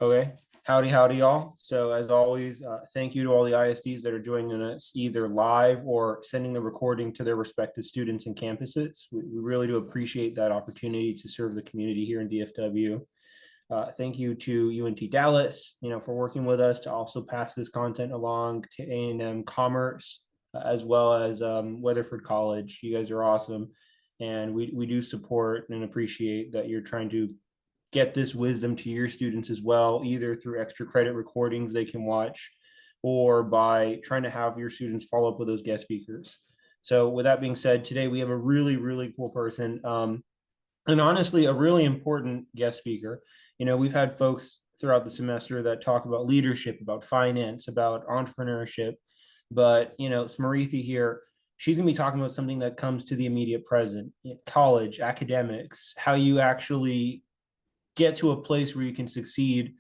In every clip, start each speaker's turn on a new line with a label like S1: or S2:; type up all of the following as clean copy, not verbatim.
S1: Okay. Howdy, howdy, y'all. So, as always, thank you to all the ISDs that are joining us either live or sending the recording to their respective students and campuses. We really do appreciate that opportunity to serve the community here in DFW. Thank you to UNT Dallas, for working with us to also pass this content along to A&M Commerce, as well as Weatherford College. You guys are awesome. And we do support and appreciate that you're trying to get this wisdom to your students as well, either through extra credit recordings they can watch or by trying to have your students follow up with those guest speakers. So with that being said, today we have a really, really cool person. And honestly, a really important guest speaker. We've had folks throughout the semester that talk about leadership, about finance, about entrepreneurship. But, Smrithi here, she's going to be talking about something that comes to the immediate present, college, academics, how you actually get to a place where you can succeed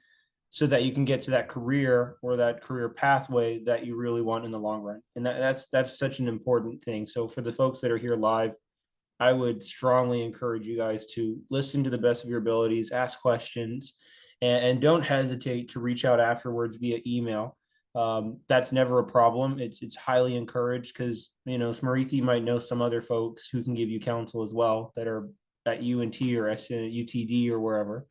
S1: so that you can get to that career or that career pathway that you really want in the long run. And that's such an important thing. So for the folks that are here live, I would strongly encourage you guys to listen to the best of your abilities, ask questions, and don't hesitate to reach out afterwards via email. That's never a problem. It's highly encouraged because Smrithi might know some other folks who can give you counsel as well that are at UNT or UTD or wherever.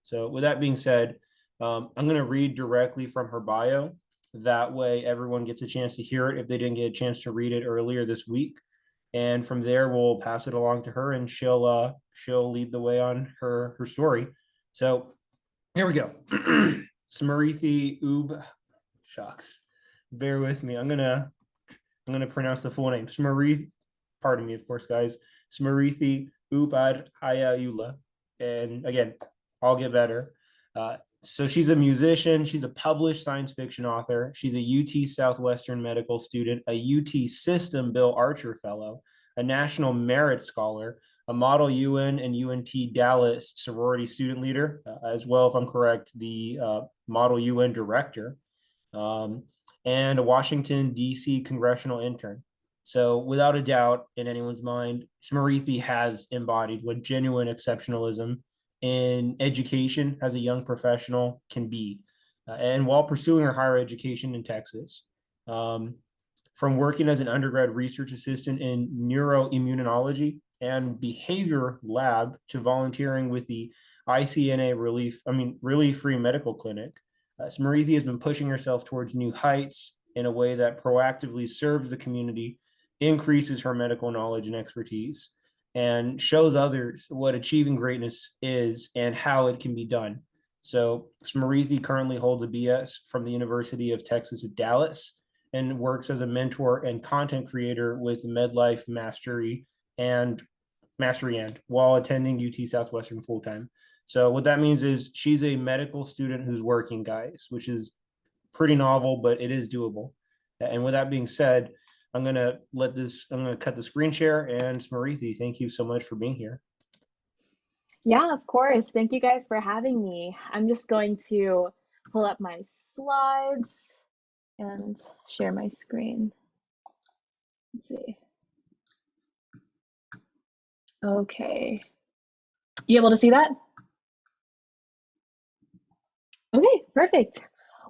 S1: So with that being said, I'm going to read directly from her bio. That way everyone gets a chance to hear it if they didn't get a chance to read it earlier this week. And from there, we'll pass it along to her and she'll lead the way on her story. So here we go. Smrithi Shucks. Bear with me. I'm gonna pronounce the full name. Smrithi, pardon me, of course, guys. Smrithi Upadhyayula. And again, I'll get better. So she's a musician. She's a published science fiction author. She's a UT Southwestern medical student, a UT System Bill Archer Fellow, a National Merit Scholar, a Model UN and UNT Dallas sorority student leader, as well, if I'm correct, the Model UN director, and a Washington, D.C. Congressional intern. So without a doubt in anyone's mind, Smrithi has embodied what genuine exceptionalism in education as a young professional can be. And while pursuing her higher education in Texas, from working as an undergrad research assistant in neuroimmunology and behavior lab to volunteering with the ICNA Relief Free Medical Clinic, Smrithi has been pushing herself towards new heights in a way that proactively serves the community, increases her medical knowledge and expertise, and shows others what achieving greatness is and how it can be done. So Smrithi currently holds a BS from the University of Texas at Dallas and works as a mentor and content creator with MedLife Mastery and while attending UT Southwestern full-time. So what that means is she's a medical student who's working, guys, which is pretty novel, but it is doable. And with that being said, I'm going to cut the screen share, and Smrithi, thank you so much for being here.
S2: Yeah, of course. Thank you guys for having me. I'm just going to pull up my slides and share my screen. Let's see. Okay. You able to see that? Okay, perfect.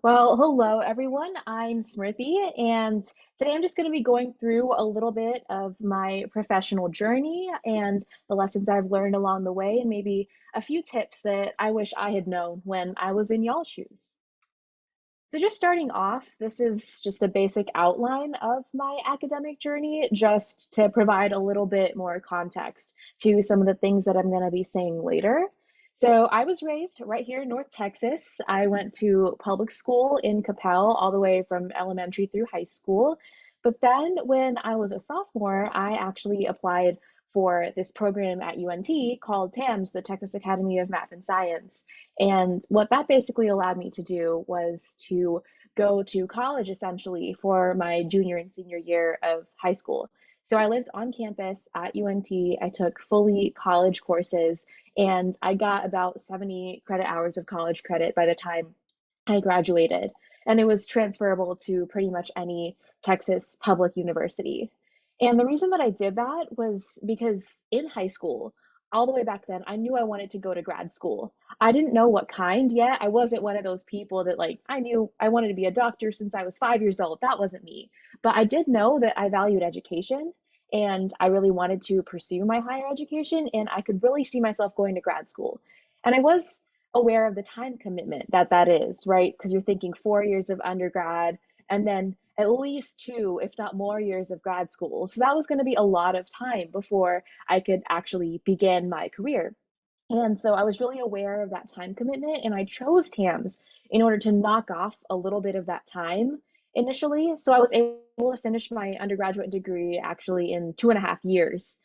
S2: Well, hello everyone. I'm Smrithi, and today I'm just going to be going through a little bit of my professional journey and the lessons I've learned along the way, and maybe a few tips that I wish I had known when I was in y'all's shoes. So just starting off, this is just a basic outline of my academic journey, just to provide a little bit more context to some of the things that I'm going to be saying later. So I was raised right here in North Texas. I went to public school in Capel all the way from elementary through high school. But then when I was a sophomore, I actually applied for this program at UNT called TAMS, the Texas Academy of Math and Science. And what that basically allowed me to do was to go to college essentially for my junior and senior year of high school. So I lived on campus at UNT. I took fully college courses and I got about 70 credit hours of college credit by the time I graduated. And it was transferable to pretty much any Texas public university. And the reason that I did that was because in high school, all the way back then, I knew I wanted to go to grad school. I didn't know what kind yet. I wasn't one of those people that like I knew I wanted to be a doctor since I was 5 years old. That wasn't me. But I did know that I valued education and I really wanted to pursue my higher education and I could really see myself going to grad school. And I was aware of the time commitment that that is, right? Because you're thinking 4 years of undergrad and then at least two, if not more, years of grad school. So that was going to be a lot of time before I could actually begin my career. And so I was really aware of that time commitment, and I chose TAMS in order to knock off a little bit of that time initially. So I was able to finish my undergraduate degree actually in 2.5 years.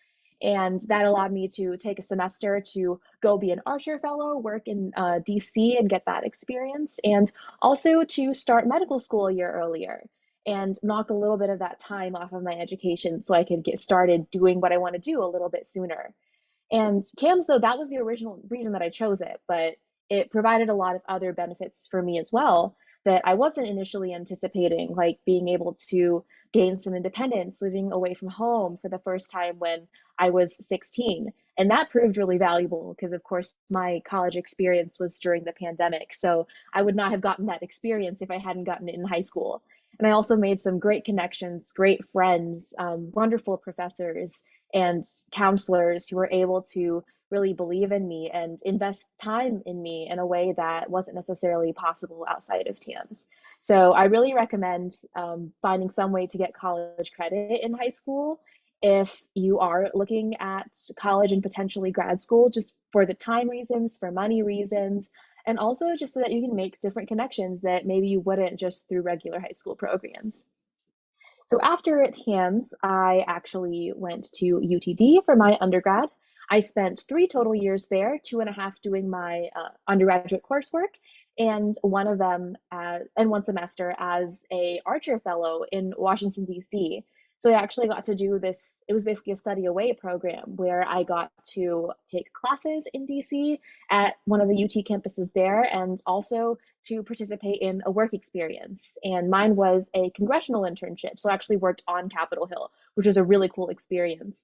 S2: And that allowed me to take a semester to go be an Archer Fellow, work in DC and get that experience, and also to start medical school a year earlier and knock a little bit of that time off of my education so I could get started doing what I want to do a little bit sooner. And TAMS, though, that was the original reason that I chose it, but it provided a lot of other benefits for me as well that I wasn't initially anticipating, like being able to gain some independence, living away from home for the first time when I was 16. And that proved really valuable because, of course, my college experience was during the pandemic. So I would not have gotten that experience if I hadn't gotten it in high school. And I also made some great connections, great friends, wonderful professors and counselors who were able to really believe in me and invest time in me in a way that wasn't necessarily possible outside of TAMS. So I really recommend finding some way to get college credit in high school if you are looking at college and potentially grad school, just for the time reasons, for money reasons, and also just so that you can make different connections that maybe you wouldn't just through regular high school programs. So after TAMS, I actually went to UTD for my undergrad. I spent 3 total years there, 2.5 doing my undergraduate coursework, and one of them and one semester as a Archer Fellow in Washington, D.C. So I actually got to do this. It was basically a study away program where I got to take classes in DC at one of the UT campuses there and also to participate in a work experience. And mine was a congressional internship. So I actually worked on Capitol Hill, which was a really cool experience.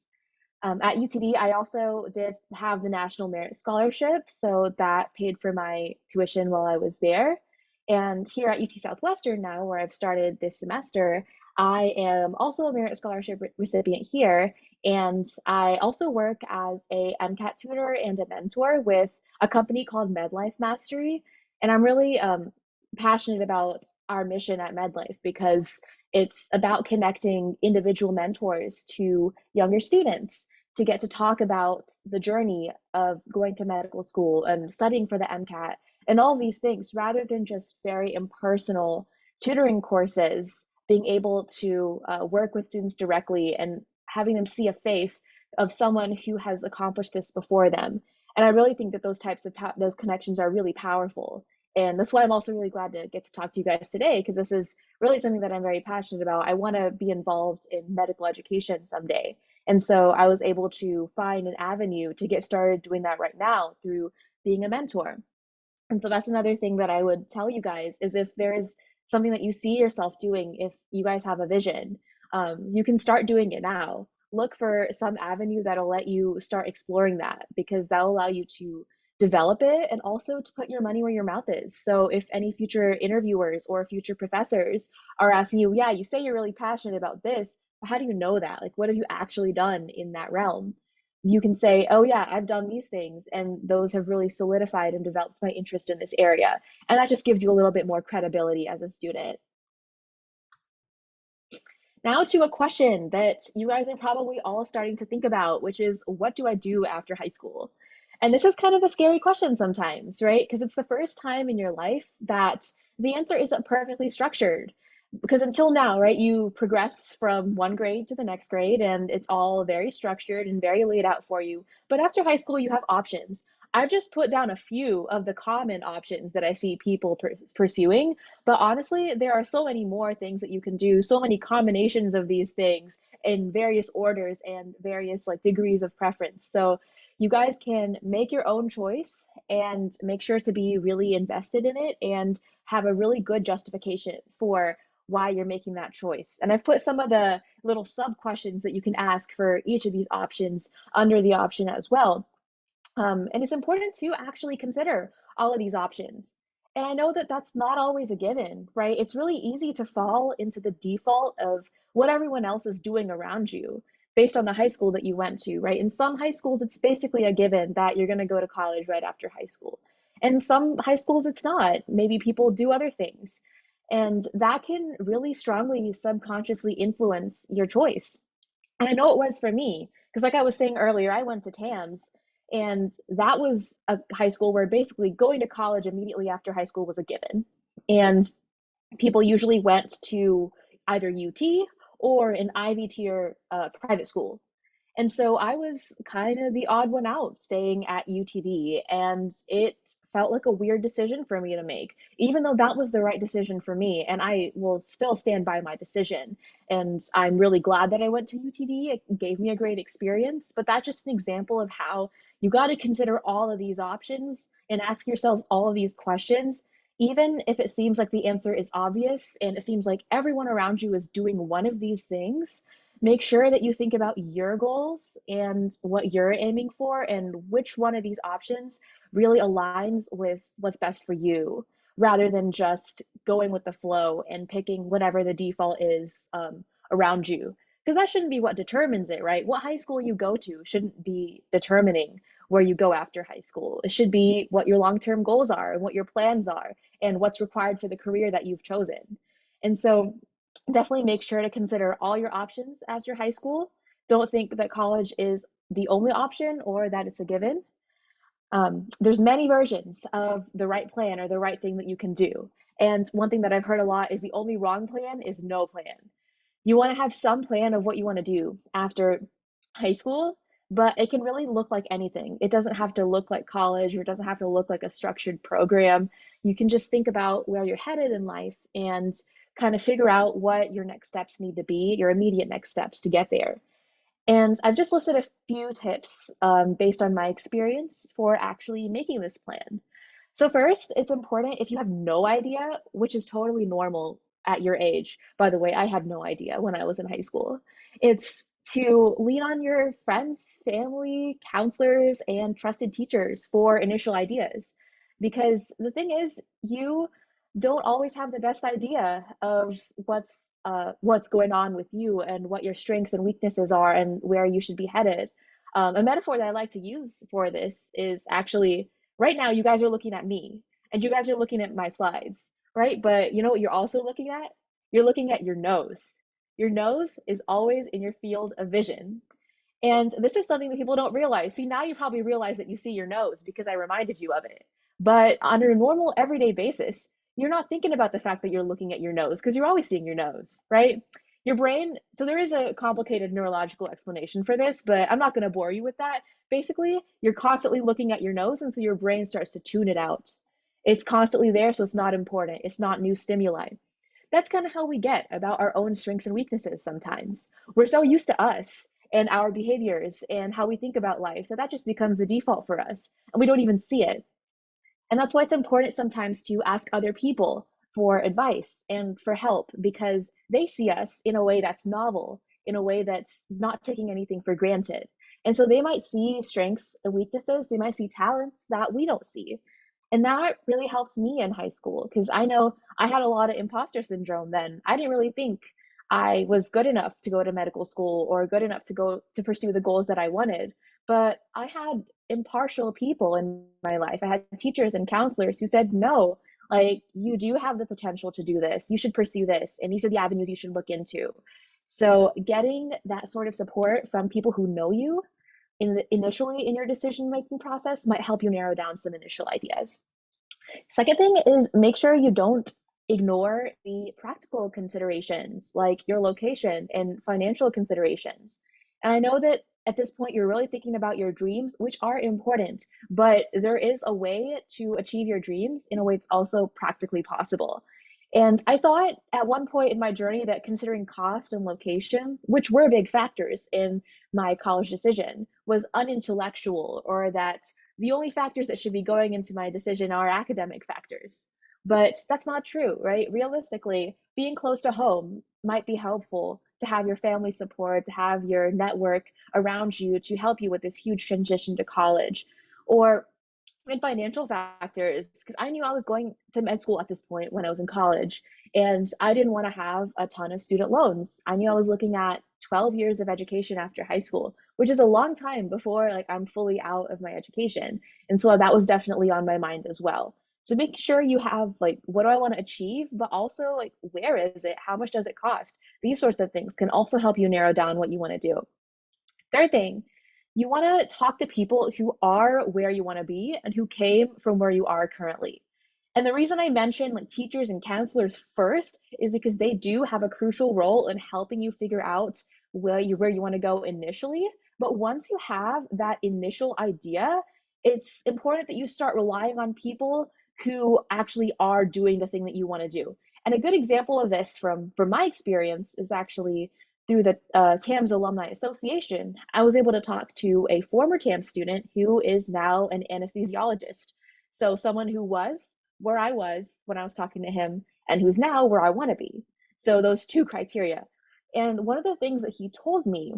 S2: At UTD, I also did have the National Merit Scholarship, so that paid for my tuition while I was there. And here at UT Southwestern now, where I've started this semester, I am also a Merit Scholarship recipient here, and I also work as a MCAT tutor and a mentor with a company called MedLife Mastery. And I'm really passionate about our mission at MedLife because it's about connecting individual mentors to younger students to get to talk about the journey of going to medical school and studying for the MCAT and all these things rather than just very impersonal tutoring courses, being able to work with students directly and having them see a face of someone who has accomplished this before them. And I really think that those types of those connections are really powerful. And that's why I'm also really glad to get to talk to you guys today because this is really something that I'm very passionate about. I want to be involved in medical education someday. And so I was able to find an avenue to get started doing that right now through being a mentor. And so that's another thing that I would tell you guys is if there is something that you see yourself doing, if you guys have a vision, you can start doing it now. Look for some avenue that'll let you start exploring that because that'll allow you to develop it and also to put your money where your mouth is. So if any future interviewers or future professors are asking you, yeah, you say you're really passionate about this, but how do you know that? Like, what have you actually done in that realm? You can say, oh, yeah, I've done these things, and those have really solidified and developed my interest in this area. And that just gives you a little bit more credibility as a student. Now to a question that you guys are probably all starting to think about, which is what do I do after high school? And this is kind of a scary question sometimes, right? Because it's the first time in your life that the answer isn't perfectly structured. Because until now, right, you progress from one grade to the next grade and it's all very structured and very laid out for you. But after high school, you have options. I've just put down a few of the common options that I see people pursuing, but honestly, there are so many more things that you can do, so many combinations of these things in various orders and various like degrees of preference. So you guys can make your own choice and make sure to be really invested in it and have a really good justification for why you're making that choice. And I've put some of the little sub questions that you can ask for each of these options under the option as well. And it's important to actually consider all of these options. And I know that that's not always a given, right? It's really easy to fall into the default of what everyone else is doing around you based on the high school that you went to, right? In some high schools, it's basically a given that you're going to go to college right after high school. And some high schools, it's not. Maybe people do other things. And that can really strongly subconsciously influence your choice. And I know it was for me, because like I was saying earlier, I went to TAMS, and that was a high school where basically going to college immediately after high school was a given. And people usually went to either UT or an Ivy tier private school. And so I was kind of the odd one out staying at UTD, and it felt like a weird decision for me to make, even though that was the right decision for me. And I will still stand by my decision. And I'm really glad that I went to UTD. It gave me a great experience. But that's just an example of how you got to consider all of these options and ask yourselves all of these questions. Even if it seems like the answer is obvious and it seems like everyone around you is doing one of these things, make sure that you think about your goals and what you're aiming for and which one of these options really aligns with what's best for you rather than just going with the flow and picking whatever the default is around you. Because that shouldn't be what determines it, right? What high school you go to shouldn't be determining where you go after high school. It should be what your long term goals are and what your plans are and what's required for the career that you've chosen. And so definitely make sure to consider all your options after high school. Don't think that college is the only option or that it's a given. There's many versions of the right plan or the right thing that you can do. And one thing that I've heard a lot is the only wrong plan is no plan. You want to have some plan of what you want to do after high school, but it can really look like anything. It doesn't have to look like college or it doesn't have to look like a structured program. You can just think about where you're headed in life and kind of figure out what your next steps need to be, your immediate next steps to get there. And I've just listed a few tips based on my experience for actually making this plan. So first, it's important if you have no idea, which is totally normal at your age. By the way, I had no idea when I was in high school. It's to lean on your friends, family, counselors, and trusted teachers for initial ideas. Because the thing is, you don't always have the best idea of what's going on with you and what your strengths and weaknesses are and where you should be headed. A metaphor that I like to use for this is actually right now you guys are looking at me and you guys are looking at my slides, right? But you know what you're also looking at? You're looking at your nose. Your nose is always in your field of vision. And this is something that people don't realize. See, now you probably realize that you see your nose because I reminded you of it. But on a normal everyday basis, you're not thinking about the fact that you're looking at your nose because you're always seeing your nose, right? Your brain, so there is a complicated neurological explanation for this, but I'm not going to bore you with that. Basically, you're constantly looking at your nose, and so your brain starts to tune it out. It's constantly there, so it's not important. It's not new stimuli. That's kind of how we get about our own strengths and weaknesses sometimes. We're so used to us and our behaviors and how we think about life that that just becomes the default for us, and we don't even see it. And that's why it's important sometimes to ask other people for advice and for help because they see us in a way that's novel, in a way that's not taking anything for granted. And so they might see strengths and weaknesses, they might see talents that we don't see. And that really helped me in high school because I know I had a lot of imposter syndrome then. I didn't really think I was good enough to go to medical school or good enough to go to pursue the goals that I wanted. But I had impartial people in my life. I had teachers and counselors who said, no, like you do have the potential to do this. You should pursue this. And these are the avenues you should look into. So getting that sort of support from people who know you initially in your decision making process might help you narrow down some initial ideas. Second thing is make sure you don't ignore the practical considerations like your location and financial considerations. And I know that at this point you're really thinking about your dreams, which are important, but there is a way to achieve your dreams in a way that's also practically possible. And I thought at one point in my journey that considering cost and location, which were big factors in my college decision, was unintellectual or that the only factors that should be going into my decision are academic factors. But that's not true, right? Realistically, being close to home might be helpful to have your family support, to have your network around you to help you with this huge transition to college. Or and financial factors, because I knew I was going to med school at this point when I was in college, and I didn't want to have a ton of student loans. I knew I was looking at 12 years of education after high school, which is a long time before like I'm fully out of my education. And so that was definitely on my mind as well. So make sure you have like what do I want to achieve, but also like where is it? How much does it cost? These sorts of things can also help you narrow down what you want to do. Third thing, you want to talk to people who are where you want to be and who came from where you are currently. And the reason I mention like teachers and counselors first is because they do have a crucial role in helping you figure out where you want to go initially. But once you have that initial idea, it's important that you start relying on people who actually are doing the thing that you want to do. And a good example of this from my experience is actually through the TAMS Alumni Association. I was able to talk to a former TAMS student who is now an anesthesiologist. So someone who was where I was when I was talking to him and who's now where I want to be. So those two criteria. And one of the things that he told me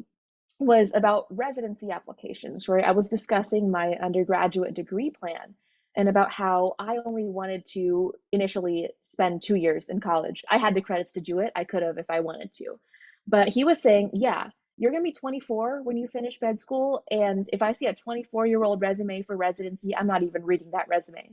S2: was about residency applications, right? I was discussing my undergraduate degree plan and about how I only wanted to initially spend 2 years in college. I had the credits to do it. I could have if I wanted to. But he was saying, yeah, you're going to be 24 when you finish med school. And if I see a 24-year-old resume for residency, I'm not even reading that resume.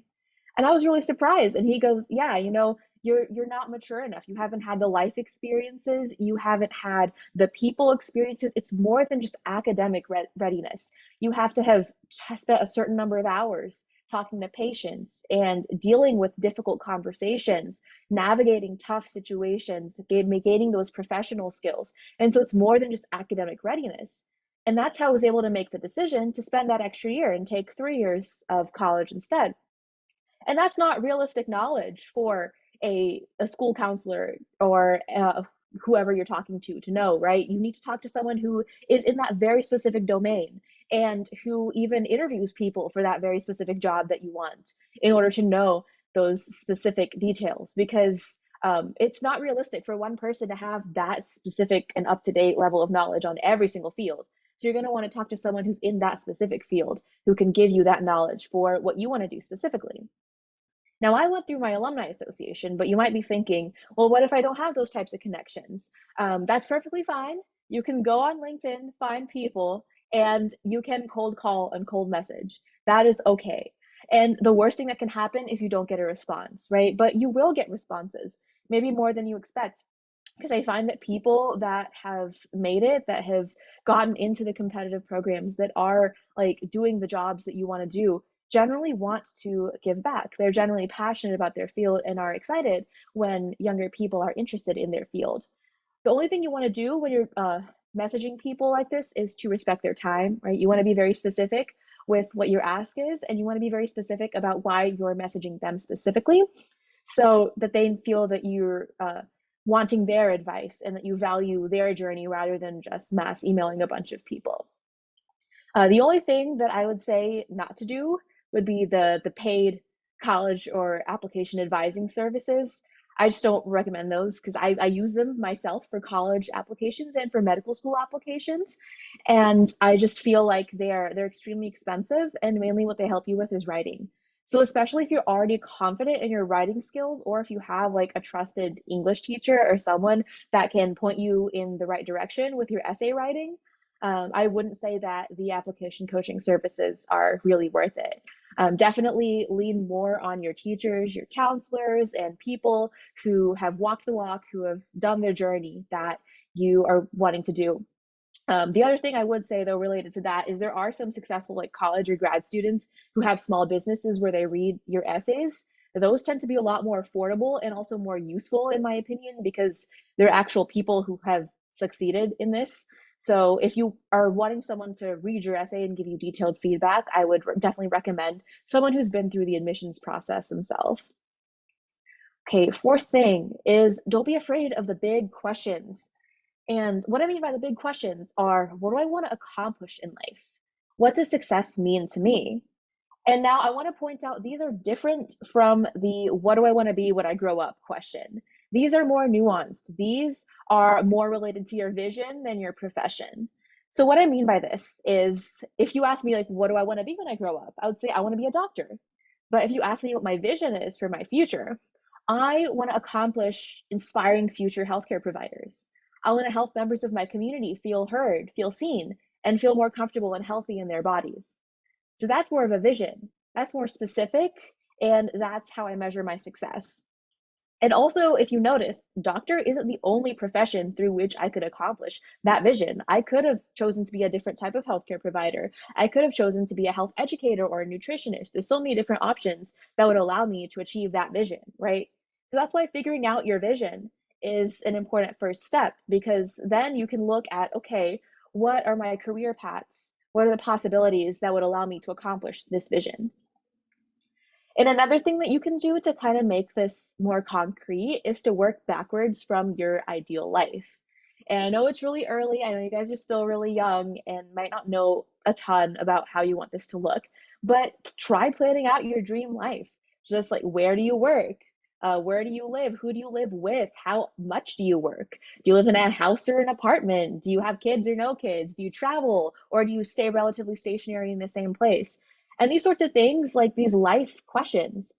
S2: And I was really surprised. And he goes, yeah, you're not mature enough. You haven't had the life experiences. You haven't had the people experiences. It's more than just academic readiness. You have to have spent a certain number of hours talking to patients and dealing with difficult conversations, navigating tough situations, gaining those professional skills. And so it's more than just academic readiness. And that's how I was able to make the decision to spend that extra year and take 3 years of college instead. And that's not realistic knowledge for a school counselor or whoever you're talking to know, right? You need to talk to someone who is in that very specific domain and who even interviews people for that very specific job that you want in order to know those specific details, because it's not realistic for one person to have that specific and up-to-date level of knowledge on every single field. So you're going to want to talk to someone who's in that specific field who can give you that knowledge for what you want to do specifically. Now, I went through my alumni association, but you might be thinking, well, what if I don't have those types of connections? That's perfectly fine. You can go on LinkedIn, find people, and you can cold call and cold message. That is okay. And the worst thing that can happen is you don't get a response, right? But you will get responses, maybe more than you expect. Because I find that people that have made it, that have gotten into the competitive programs, that are like doing the jobs that you want to do, generally want to give back. They're generally passionate about their field and are excited when younger people are interested in their field. The only thing you want to do when you're messaging people like this is to respect their time, right? You want to be very specific with what your ask is, and you want to be very specific about why you're messaging them specifically so that they feel that you're wanting their advice and that you value their journey rather than just mass emailing a bunch of people. The only thing that I would say not to do would be the paid college or application advising services. I just don't recommend those because I use them myself for college applications and for medical school applications. And I just feel like they're extremely expensive, and mainly what they help you with is writing. So especially if you're already confident in your writing skills, or if you have like a trusted English teacher or someone that can point you in the right direction with your essay writing, I wouldn't say that the application coaching services are really worth it. Definitely lean more on your teachers, your counselors, and people who have walked the walk, who have done their journey that you are wanting to do. The other thing I would say, though, related to that is there are some successful like college or grad students who have small businesses where they read your essays. Those tend to be a lot more affordable and also more useful, in my opinion, because they're actual people who have succeeded in this. So if you are wanting someone to read your essay and give you detailed feedback, I would definitely recommend someone who's been through the admissions process themselves. Okay, fourth thing is don't be afraid of the big questions. And what I mean by the big questions are, what do I want to accomplish in life? What does success mean to me? And now I want to point out these are different from the what do I want to be when I grow up question. These are more nuanced. These are more related to your vision than your profession. So what I mean by this is if you ask me like what do I want to be when I grow up? I would say I want to be a doctor. But if you ask me what my vision is for my future, I want to accomplish inspiring future healthcare providers. I want to help members of my community feel heard, feel seen, and feel more comfortable and healthy in their bodies. So that's more of a vision. That's more specific, and that's how I measure my success. And also, if you notice, doctor isn't the only profession through which I could accomplish that vision. I could have chosen to be a different type of healthcare provider. I could have chosen to be a health educator or a nutritionist. There's so many different options that would allow me to achieve that vision, right? So that's why figuring out your vision is an important first step, because then you can look at, okay, what are my career paths? What are the possibilities that would allow me to accomplish this vision? And another thing that you can do to kind of make this more concrete is to work backwards from your ideal life. And I know it's really early. I know you guys are still really young and might not know a ton about how you want this to look, but try planning out your dream life. Just like, where do you work? Where do you live? Who do you live with? How much do you work? Do you live in a house or an apartment? Do you have kids or no kids? Do you travel or do you stay relatively stationary in the same place? And these sorts of things, like these life questions,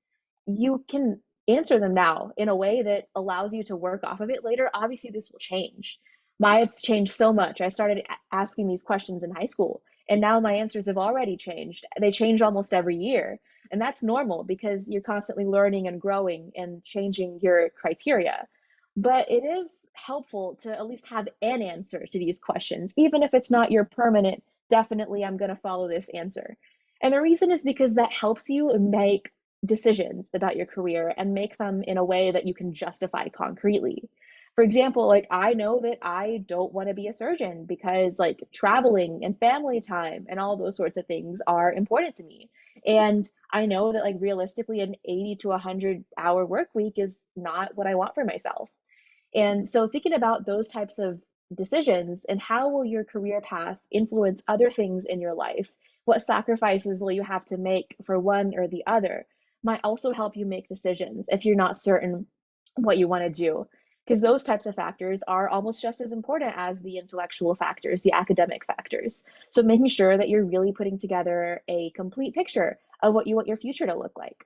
S2: you can answer them now in a way that allows you to work off of it later. Obviously, this will change. I've changed so much. I started asking these questions in high school, and now my answers have already changed. They change almost every year. And that's normal because you're constantly learning and growing and changing your criteria. But it is helpful to at least have an answer to these questions, even if it's not your permanent, definitely I'm going to follow this answer. And the reason is because that helps you make decisions about your career and make them in a way that you can justify concretely. For example, like I know that I don't want to be a surgeon because like traveling and family time and all those sorts of things are important to me. And I know that like realistically an 80 to 100-hour work week is not what I want for myself. And so thinking about those types of decisions and how will your career path influence other things in your life? What sacrifices will you have to make for one or the other? Might also help you make decisions if you're not certain what you want to do. Because those types of factors are almost just as important as the intellectual factors, the academic factors. So making sure that you're really putting together a complete picture of what you want your future to look like.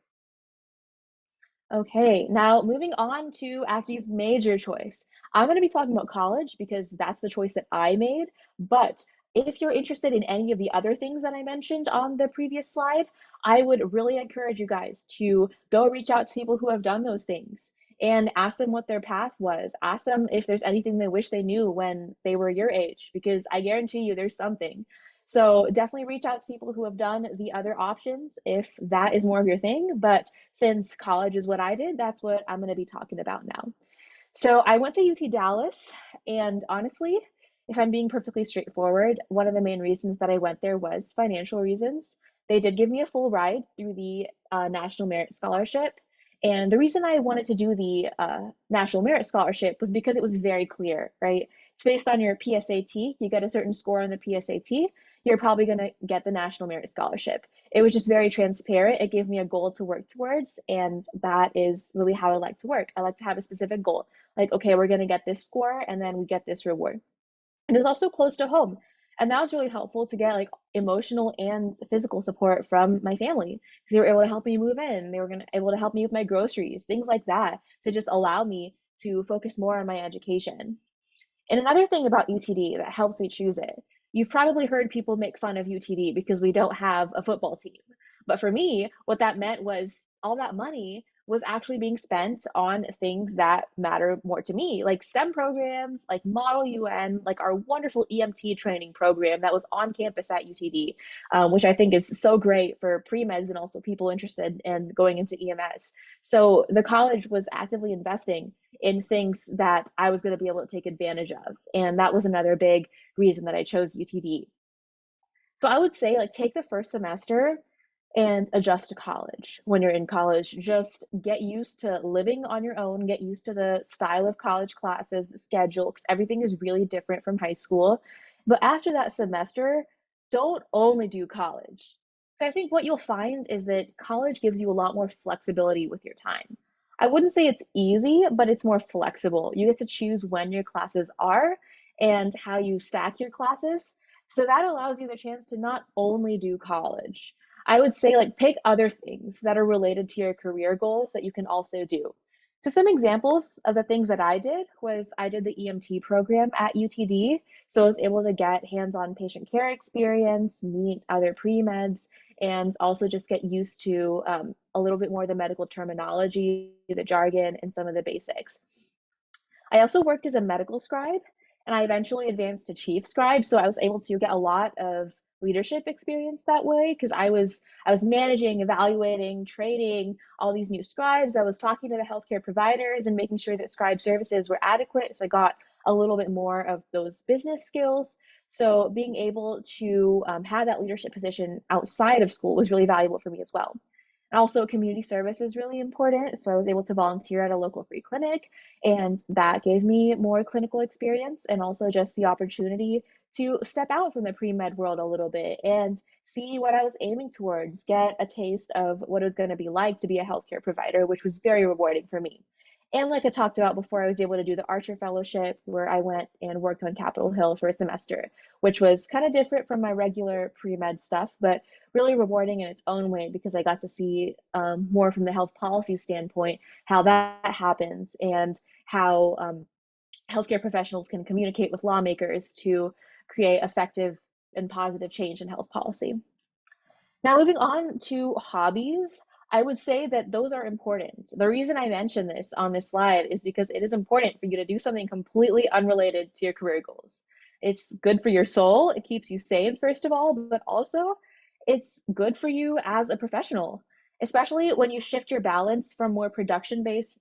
S2: Okay, now moving on to after you've made your choice. I'm going to be talking about college because that's the choice that I made. But if you're interested in any of the other things that I mentioned on the previous slide, I would really encourage you guys to go reach out to people who have done those things and ask them what their path was. Ask them if there's anything they wish they knew when they were your age, because I guarantee you there's something. So definitely reach out to people who have done the other options if that is more of your thing. But since college is what I did, that's what I'm going to be talking about now. So I went to UT Dallas, and honestly, if I'm being perfectly straightforward, one of the main reasons that I went there was financial reasons. They did give me a full ride through the National Merit Scholarship. And the reason I wanted to do the National Merit Scholarship was because it was very clear, right? It's based on your PSAT. You get a certain score on the PSAT, you're probably going to get the National Merit Scholarship. It was just very transparent. It gave me a goal to work towards, and that is really how I like to work. I like to have a specific goal. Like, okay, we're going to get this score, and then we get this reward. And it was also close to home. And that was really helpful to get like emotional and physical support from my family because they were able to help me move in. They were able to help me with my groceries, things like that, to just allow me to focus more on my education. And another thing about UTD that helped me choose it, you've probably heard people make fun of UTD because we don't have a football team. But for me, what that meant was all that money was actually being spent on things that matter more to me, like STEM programs, like Model UN, like our wonderful EMT training program that was on campus at UTD, which I think is so great for pre-meds and also people interested in going into EMS. So the college was actively investing in things that I was going to be able to take advantage of. And that was another big reason that I chose UTD. So I would say like take the first semester and adjust to college. When you're in college, just get used to living on your own, get used to the style of college classes, the schedule, because everything is really different from high school. But after that semester, don't only do college. So I think what you'll find is that college gives you a lot more flexibility with your time. I wouldn't say it's easy, but it's more flexible. You get to choose when your classes are and how you stack your classes. So that allows you the chance to not only do college. I would say like pick other things that are related to your career goals that you can also do. So some examples of the things that I did was I did the EMT program at UTD. So I was able to get hands-on patient care experience, meet other pre-meds, and also just get used to a little bit more of the medical terminology, the jargon, and some of the basics. I also worked as a medical scribe and I eventually advanced to chief scribe. So I was able to get a lot of leadership experience that way because I was managing, evaluating, trading all these new scribes. I was talking to the healthcare providers and making sure that scribe services were adequate. So I got a little bit more of those business skills. So being able to have that leadership position outside of school was really valuable for me as well. And also, community service is really important. So I was able to volunteer at a local free clinic, and that gave me more clinical experience and also just the opportunity to step out from the pre med world a little bit and see what I was aiming towards, get a taste of what it was going to be like to be a healthcare provider, which was very rewarding for me. And like I talked about before, I was able to do the Archer Fellowship where I went and worked on Capitol Hill for a semester, which was kind of different from my regular pre med stuff, but really rewarding in its own way because I got to see more from the health policy standpoint how that happens and how healthcare professionals can communicate with lawmakers to create effective and positive change in health policy. Now, moving on to hobbies, I would say that those are important. The reason I mention this on this slide is because it is important for you to do something completely unrelated to your career goals. It's good for your soul, it keeps you sane, first of all, but also it's good for you as a professional, especially when you shift your balance from more consumption based,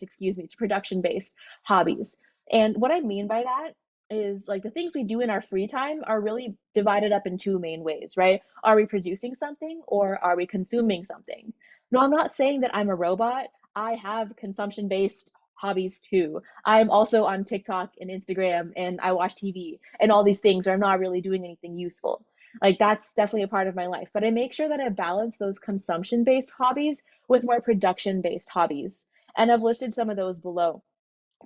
S2: excuse me, to production based hobbies. And what I mean by that is like the things we do in our free time are really divided up in two main ways, right? Are we producing something or are we consuming something? No, I'm not saying that I'm a robot. I have consumption based hobbies too. I'm also on TikTok and Instagram and I watch TV and all these things where I'm not really doing anything useful. Like that's definitely a part of my life. But I make sure that I balance those consumption based hobbies with more production based hobbies. And I've listed some of those below.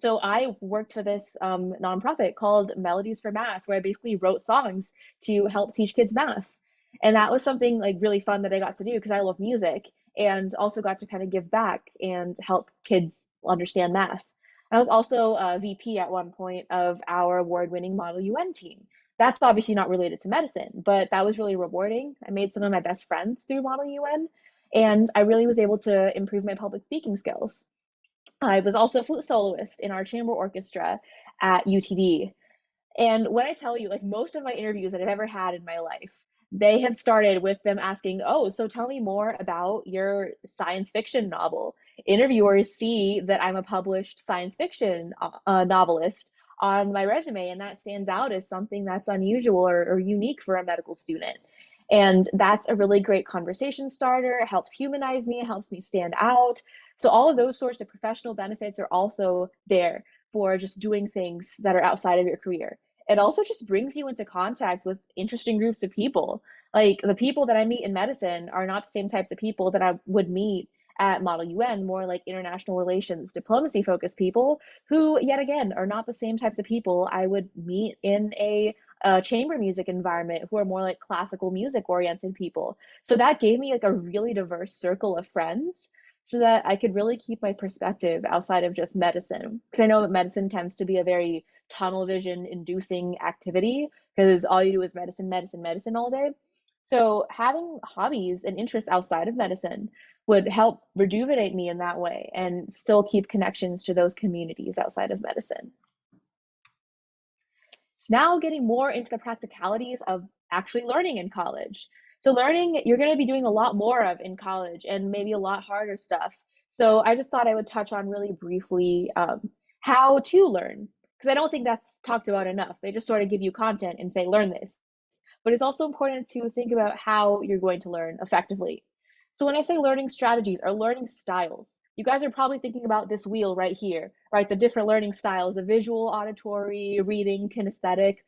S2: So I worked for this nonprofit called Melodies for Math, where I basically wrote songs to help teach kids math. And that was something like really fun that I got to do because I love music and also got to kind of give back and help kids understand math. I was also a VP at one point of our award-winning Model UN team. That's obviously not related to medicine, but that was really rewarding. I made some of my best friends through Model UN, and I really was able to improve my public speaking skills. I was also a flute soloist in our chamber orchestra at UTD. And when I tell you, like most of my interviews that I've ever had in my life, they have started with them asking, "Oh, so tell me more about your science fiction novel." Interviewers see that I'm a published science fiction novelist on my resume, and that stands out as something that's unusual or unique for a medical student. And that's a really great conversation starter. It helps humanize me, it helps me stand out. So, all of those sorts of professional benefits are also there for just doing things that are outside of your career. It also just brings you into contact with interesting groups of people. Like the people that I meet in medicine are not the same types of people that I would meet at Model UN, more like international relations, diplomacy focused people who, yet again, are not the same types of people I would meet in a chamber music environment who are more like classical music oriented people. So that gave me like a really diverse circle of friends so that I could really keep my perspective outside of just medicine. Because I know that medicine tends to be a very tunnel vision inducing activity because all you do is medicine, medicine, medicine all day. So having hobbies and interests outside of medicine would help rejuvenate me in that way and still keep connections to those communities outside of medicine. Now getting more into the practicalities of actually learning in college. So learning, you're going to be doing a lot more of in college and maybe a lot harder stuff. So I just thought I would touch on really briefly how to learn, because I don't think that's talked about enough. They just sort of give you content and say, learn this. But it's also important to think about how you're going to learn effectively. So when I say learning strategies or learning styles, you guys are probably thinking about this wheel right here, right? The different learning styles of visual, auditory, reading, kinesthetic.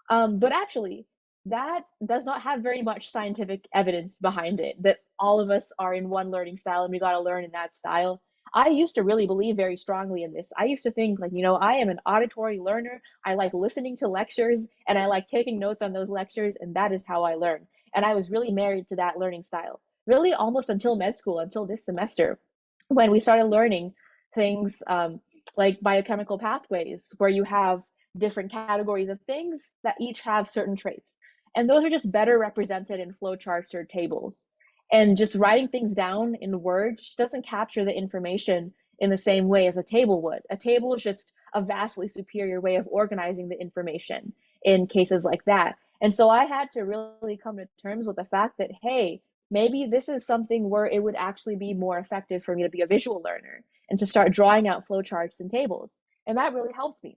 S2: But actually, that does not have very much scientific evidence behind it, that all of us are in one learning style and we got to learn in that style. I used to really believe very strongly in this. I used to think like, I am an auditory learner. I like listening to lectures and I like taking notes on those lectures, and that is how I learn. And I was really married to that learning style, really almost until med school, until this semester, when we started learning things like biochemical pathways, where you have different categories of things that each have certain traits. And those are just better represented in flowcharts or tables. And just writing things down in words doesn't capture the information in the same way as a table would. A table is just a vastly superior way of organizing the information in cases like that. And so I had to really come to terms with the fact that, hey, maybe this is something where it would actually be more effective for me to be a visual learner and to start drawing out flowcharts and tables. And that really helps me.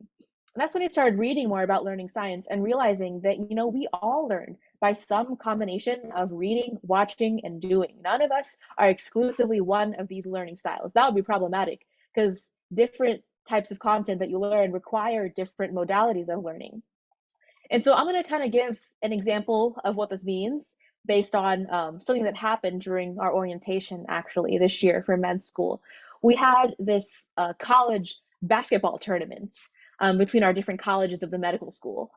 S2: And that's when I started reading more about learning science and realizing that, we all learn by some combination of reading, watching, and doing. None of us are exclusively one of these learning styles. That would be problematic because different types of content that you learn require different modalities of learning. And so I'm going to kind of give an example of what this means based on something that happened during our orientation actually this year for med school. We had this college basketball tournament between our different colleges of the medical school.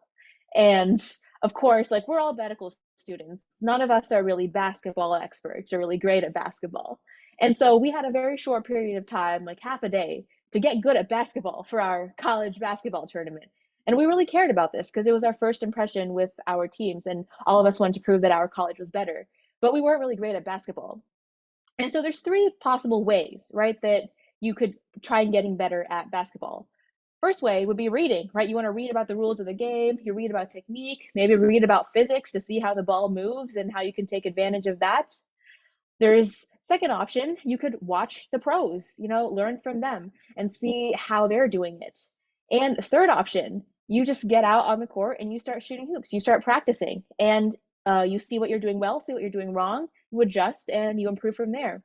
S2: And of course, like we're all medical students, none of us are really basketball experts or really great at basketball. And so we had a very short period of time, like half a day, to get good at basketball for our college basketball tournament. And we really cared about this because it was our first impression with our teams, and all of us wanted to prove that our college was better. But we weren't really great at basketball. And so there's three possible ways, right, that you could try and getting better at basketball. First way would be reading, right? You want to read about the rules of the game, you read about technique, maybe read about physics to see how the ball moves and how you can take advantage of that. There's second option, you could watch the pros, learn from them and see how they're doing it. And third option, you just get out on the court and you start shooting hoops. You start practicing and you see what you're doing well, see what you're doing wrong, you adjust and you improve from there.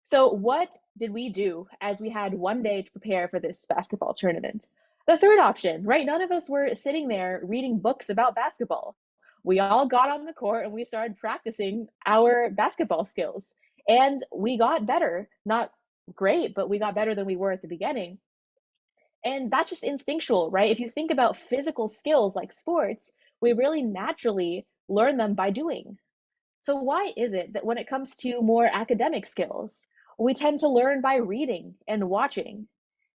S2: So what did we do as we had one day to prepare for this basketball tournament? The third option, right? None of us were sitting there reading books about basketball. We all got on the court and we started practicing our basketball skills. And we got better. Not great, but we got better than we were at the beginning. And that's just instinctual, right? If you think about physical skills like sports, we really naturally learn them by doing. So why is it that when it comes to more academic skills, we tend to learn by reading and watching?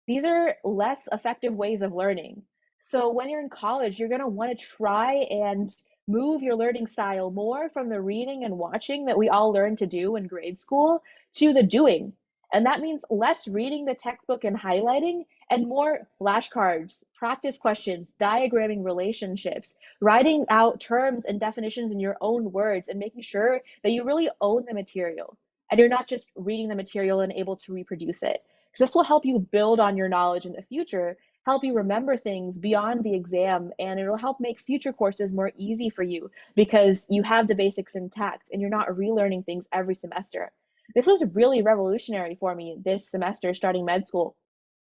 S2: These are less effective ways of learning. So when you're in college, you're going to want to try and move your learning style more from the reading and watching that we all learned to do in grade school to the doing. And that means less reading the textbook and highlighting and more flashcards, practice questions, diagramming relationships, writing out terms and definitions in your own words, and making sure that you really own the material and you're not just reading the material and able to reproduce it. Because this will help you build on your knowledge in the future, help you remember things beyond the exam, and it'll help make future courses more easy for you because you have the basics intact and you're not relearning things every semester. This was really revolutionary for me this semester starting med school.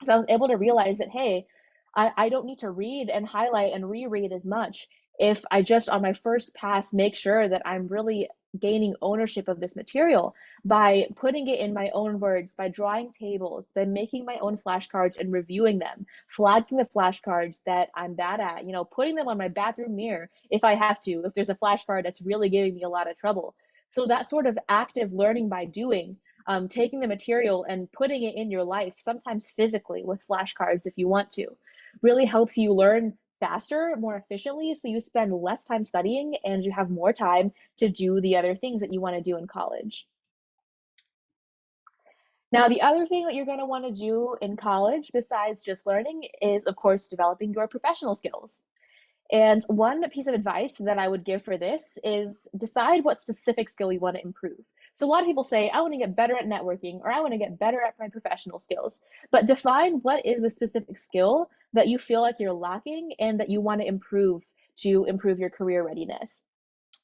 S2: So I was able to realize that, hey, I don't need to read and highlight and reread as much if I just on my first pass make sure that I'm really gaining ownership of this material by putting it in my own words, by drawing tables, by making my own flashcards and reviewing them, flagging the flashcards that I'm bad at, putting them on my bathroom mirror if I have to, if there's a flashcard that's really giving me a lot of trouble. So that sort of active learning by doing, taking the material and putting it in your life, sometimes physically with flashcards if you want to, really helps you learn faster, more efficiently, so you spend less time studying and you have more time to do the other things that you want to do in college. Now, the other thing that you're going to want to do in college, besides just learning, is of course developing your professional skills. And one piece of advice that I would give for this is decide what specific skill you want to improve. So a lot of people say, I want to get better at networking or I want to get better at my professional skills. But define what is the specific skill that you feel like you're lacking and that you want to improve your career readiness.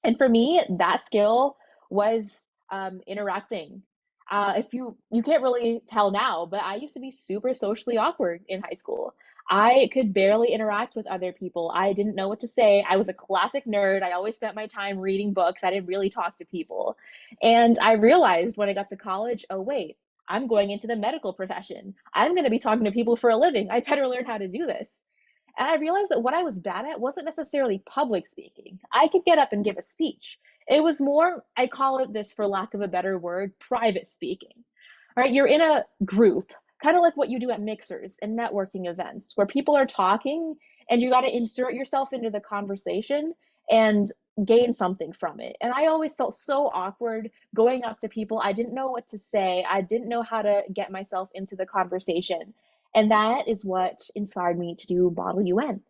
S2: And for me, that skill was interacting. If you can't really tell now, but I used to be super socially awkward in high school. I could barely interact with other people. I didn't know what to say. I was a classic nerd. I always spent my time reading books. I didn't really talk to people. And I realized when I got to college, oh wait, I'm going into the medical profession. I'm going to be talking to people for a living. I better learn how to do this. And I realized that what I was bad at wasn't necessarily public speaking. I could get up and give a speech. It was more, I call it this for lack of a better word, private speaking. All right, you're in a group, kind of like what you do at mixers and networking events, where people are talking and you got to insert yourself into the conversation and gain something from it. And I always felt so awkward going up to people. I didn't know what to say. I didn't know how to get myself into the conversation. And that is what inspired me to do Model UN,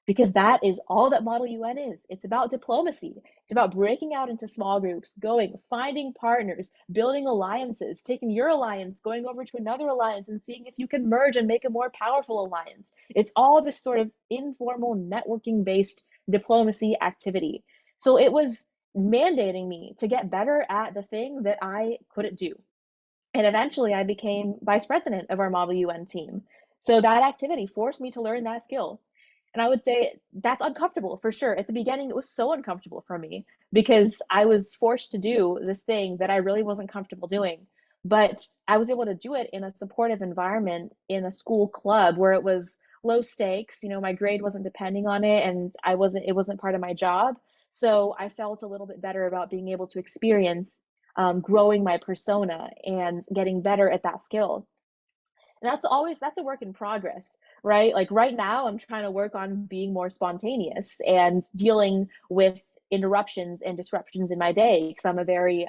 S2: because that is all that Model UN is. It's about diplomacy. It's about breaking out into small groups, going, finding partners, building alliances, taking your alliance, going over to another alliance and seeing if you can merge and make a more powerful alliance. It's all this sort of informal networking based diplomacy activity. So it was mandating me to get better at the thing that I couldn't do. And eventually I became vice president of our Model UN team. So that activity forced me to learn that skill. And I would say that's uncomfortable for sure. At the beginning, it was so uncomfortable for me because I was forced to do this thing that I really wasn't comfortable doing. But I was able to do it in a supportive environment in a school club where it was low stakes. You know, my grade wasn't depending on it and it wasn't part of my job. So I felt a little bit better about being able to experience growing my persona and getting better at that skill. And that's a work in progress, right? Like right now, I'm trying to work on being more spontaneous and dealing with interruptions and disruptions in my day because I'm a very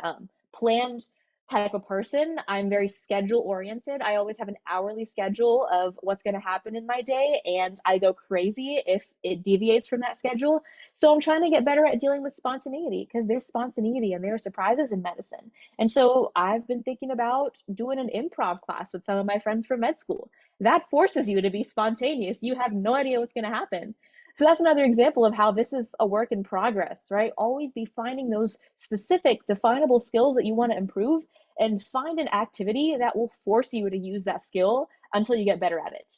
S2: planned type of person. I'm very schedule oriented. I always have an hourly schedule of what's going to happen in my day, and I go crazy if it deviates from that schedule. So I'm trying to get better at dealing with spontaneity because there's spontaneity and there are surprises in medicine. And so I've been thinking about doing an improv class with some of my friends from med school. That forces you to be spontaneous. You have no idea what's going to happen. So that's another example of how this is a work in progress, right? Always be finding those specific, definable skills that you want to improve and find an activity that will force you to use that skill until you get better at it.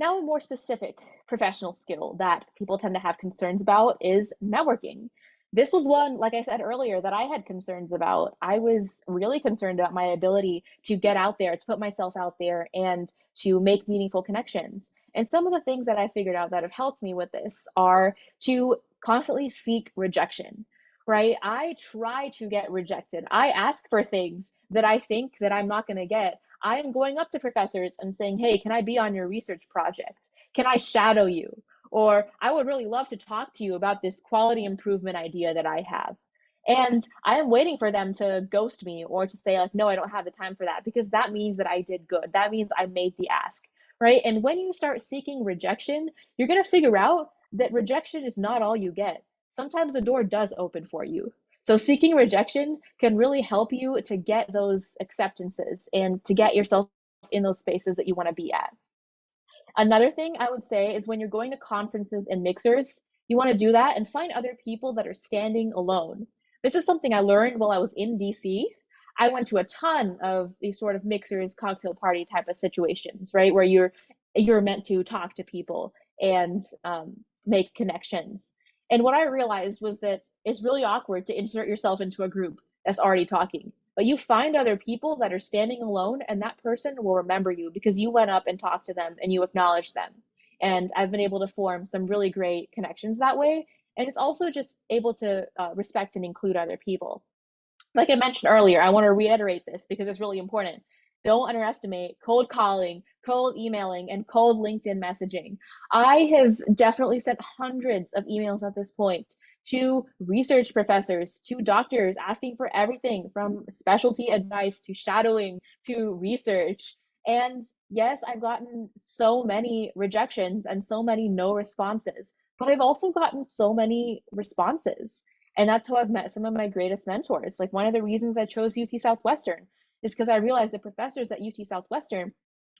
S2: Now, a more specific professional skill that people tend to have concerns about is networking. This was one, like I said earlier, that I had concerns about. I was really concerned about my ability to get out there, to put myself out there, and to make meaningful connections. And some of the things that I figured out that have helped me with this are to constantly seek rejection, right? I try to get rejected. I ask for things that I think that I'm not going to get. I am going up to professors and saying, hey, can I be on your research project? Can I shadow you? Or I would really love to talk to you about this quality improvement idea that I have. And I am waiting for them to ghost me or to say, like, no, I don't have the time for that, because that means that I did good. That means I made the ask, right? And when you start seeking rejection, you're going to figure out that rejection is not all you get. Sometimes the door does open for you. So seeking rejection can really help you to get those acceptances and to get yourself in those spaces that you want to be at. Another thing I would say is when you're going to conferences and mixers, you want to do that and find other people that are standing alone. This is something I learned while I was in DC. I went to a ton of these sort of mixers, cocktail party type of situations, right, where you're meant to talk to people and make connections. And what I realized was that it's really awkward to insert yourself into a group that's already talking. But you find other people that are standing alone, and that person will remember you because you went up and talked to them and you acknowledged them. And I've been able to form some really great connections that way. And it's also just able to respect and include other people. Like I mentioned earlier, I want to reiterate this because it's really important. Don't underestimate cold calling, cold emailing, and cold LinkedIn messaging. I have definitely sent hundreds of emails at this point to research professors, to doctors, asking for everything from specialty advice to shadowing to research. And yes, I've gotten so many rejections and so many no responses, but I've also gotten so many responses. And that's how I've met some of my greatest mentors. Like one of the reasons I chose UT Southwestern is because I realized the professors at UT Southwestern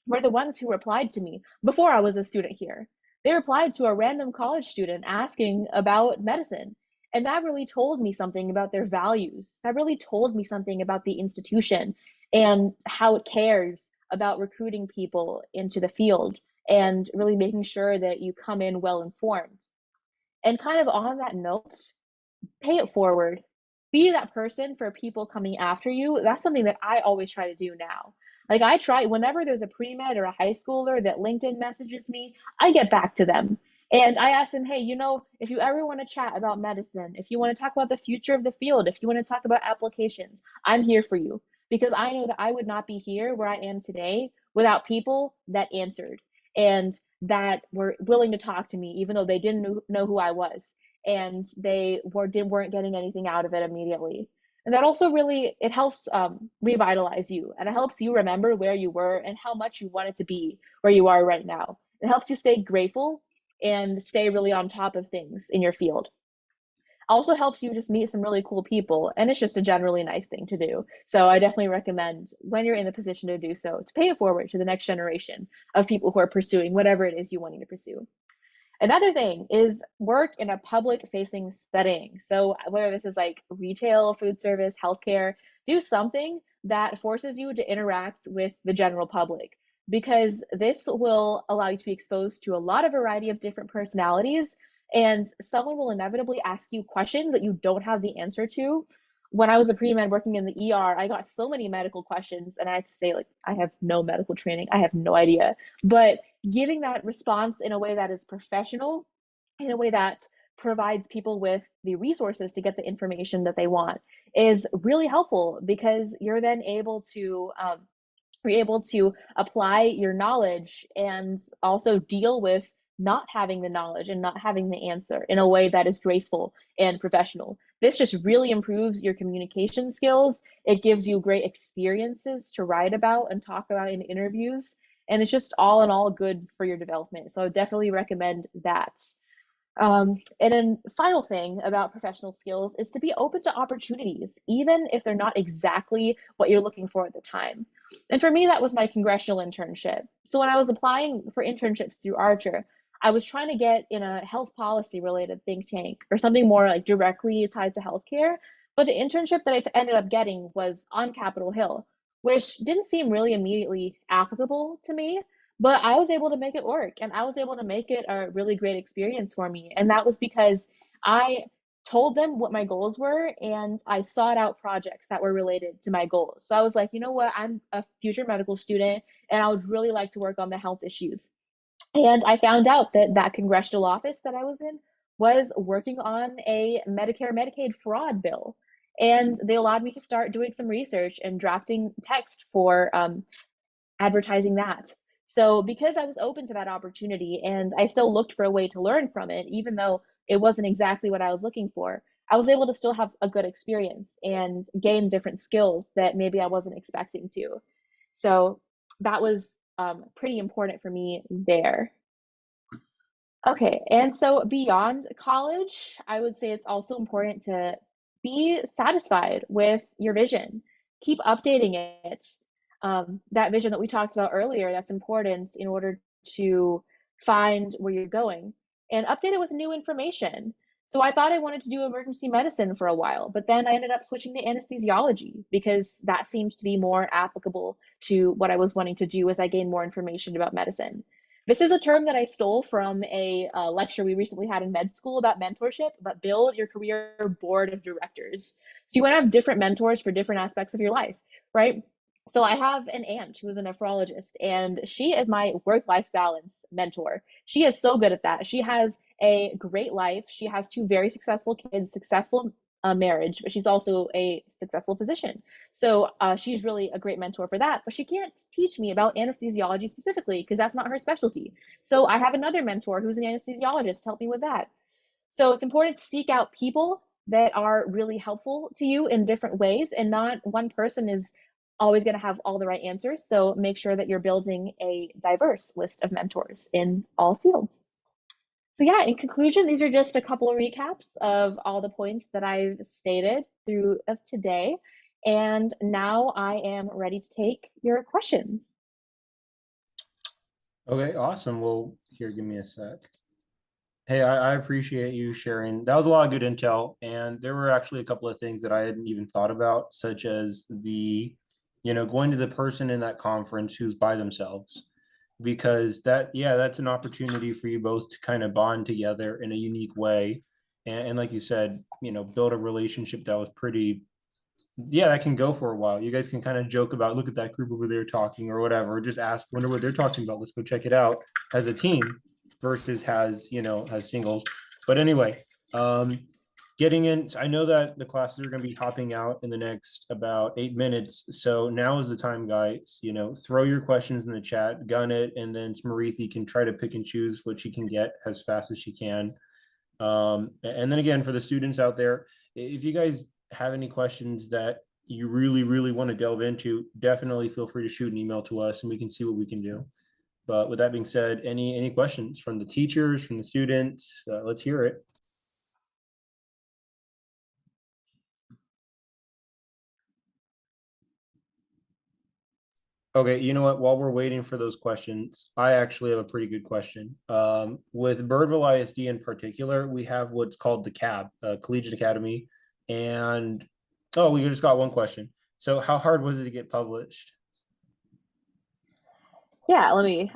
S2: were the ones who replied to me before I was a student here. They replied to a random college student asking about medicine. And that really told me something about their values. That really told me something about the institution and how it cares about recruiting people into the field and really making sure that you come in well informed. And kind of on that note, pay it forward. be that person for people coming after you, that's something that I always try to do now. Like I try whenever there's a pre-med or a high schooler that LinkedIn messages me, I get back to them. And I ask them, hey, if you ever want to chat about medicine, if you want to talk about the future of the field, if you want to talk about applications, I'm here for you because I know that I would not be here where I am today without people that answered and that were willing to talk to me, even though they didn't know who I was and weren't getting anything out of it immediately. And that also really it helps revitalize you, and it helps you remember where you were and how much you wanted to be where you are right now. It helps you stay grateful and stay really on top of things in your field. Also helps you just meet some really cool people, and it's just a generally nice thing to do. So I definitely recommend when you're in the position to do so to pay it forward to the next generation of people who are pursuing whatever it is you wanting to pursue. Another thing is work in a public facing setting. So whether this is like retail, food service, healthcare, do something that forces you to interact with the general public because this will allow you to be exposed to a lot of variety of different personalities and someone will inevitably ask you questions that you don't have the answer to. When I was a pre-med working in the ER, I got so many medical questions and I had to say like I have no medical training. I have no idea. But giving that response in a way that is professional, in a way that provides people with the resources to get the information that they want is really helpful because you're able to apply your knowledge and also deal with not having the knowledge and not having the answer in a way that is graceful and professional. This just really improves your communication skills. It gives you great experiences to write about and talk about in interviews. And it's just all in all good for your development. So I would definitely recommend that. And then final thing about professional skills is to be open to opportunities, even if they're not exactly what you're looking for at the time. And for me, that was my congressional internship. So when I was applying for internships through Archer, I was trying to get in a health policy related think tank or something more like directly tied to healthcare. But the internship that ended up getting was on Capitol Hill, which didn't seem really immediately applicable to me. But I was able to make it work and I was able to make it a really great experience for me. And that was because I told them what my goals were and I sought out projects that were related to my goals. So I was like, you know what, I'm a future medical student and I would really like to work on the health issues. And I found out that that congressional office that I was in was working on a Medicare Medicaid fraud bill. And they allowed me to start doing some research and drafting text for advertising that. So because I was open to that opportunity and I still looked for a way to learn from it, even though it wasn't exactly what I was looking for, I was able to still have a good experience and gain different skills that maybe I wasn't expecting to. So that was pretty important for me there. Okay, and so beyond college, I would say it's also important to be satisfied with your vision. Keep updating it. That vision that we talked about earlier, that's important in order to find where you're going and update it with new information. So I thought I wanted to do emergency medicine for a while, but then I ended up switching to anesthesiology because that seemed to be more applicable to what I was wanting to do as I gained more information about medicine. This is a term that I stole from a lecture we recently had in med school about mentorship, but build your career board of directors. So you want to have different mentors for different aspects of your life, right? So I have an aunt who is a nephrologist, and she is my work-life balance mentor. She is so good at that. She has a great life. She has two very successful kids, successful marriage, but she's also a successful physician. So she's really a great mentor for that, but she can't teach me about anesthesiology specifically because that's not her specialty. So I have another mentor who's an anesthesiologist to help me with that. So it's important to seek out people that are really helpful to you in different ways, and not one person is always going to have all the right answers. So make sure that you're building a diverse list of mentors in all fields. So yeah, in conclusion, these are just a couple of recaps of all the points that I've stated through of today. And now I am ready to take your questions.
S1: Okay, awesome. Well, here, give me a sec. Hey, I appreciate you sharing. That was a lot of good intel. And there were actually a couple of things that I hadn't even thought about, such as going to the person in that conference who's by themselves. Because that, yeah, that's an opportunity for you both to kind of bond together in a unique way and like you said, build a relationship that was pretty, yeah, that can go for a while. You guys can kind of joke about, look at that group over there talking or whatever, or just ask, wonder what they're talking about. Let's go check it out as a team versus as singles. But anyway, um, getting in, I know that the classes are going to be hopping out in the next about 8 minutes. So now is the time, guys, throw your questions in the chat, gun it, and then Smrithi can try to pick and choose what she can get as fast as she can. And then again, for the students out there, if you guys have any questions that you really, really want to delve into, definitely feel free to shoot an email to us and we can see what we can do. But with that being said, any questions from the teachers, from the students? Let's hear it. Okay, you know what? While we're waiting for those questions, I actually have a pretty good question. With Birdville ISD in particular, we have what's called the CAB, Collegiate Academy. And, oh, we just got one question. So how hard was it to get published?
S2: Yeah, let me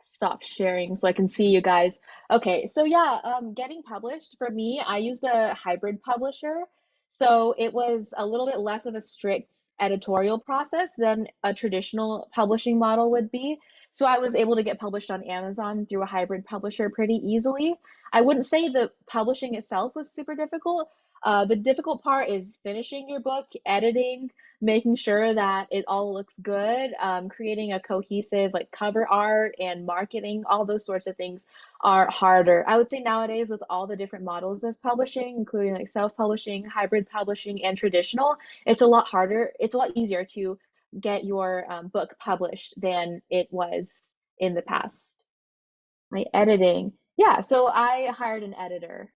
S2: stop sharing so I can see you guys. Okay, so yeah, getting published for me, I used a hybrid publisher. So it was a little bit less of a strict editorial process than a traditional publishing model would be. So I was able to get published on Amazon through a hybrid publisher pretty easily. I wouldn't say the publishing itself was super difficult. The difficult part is finishing your book, editing, making sure that it all looks good, creating a cohesive like cover art and marketing, all those sorts of things are harder. I would say nowadays with all the different models of publishing, including like self-publishing, hybrid publishing, and traditional, it's a lot harder. It's a lot easier to get your book published than it was in the past. My editing. Yeah, so I hired an editor.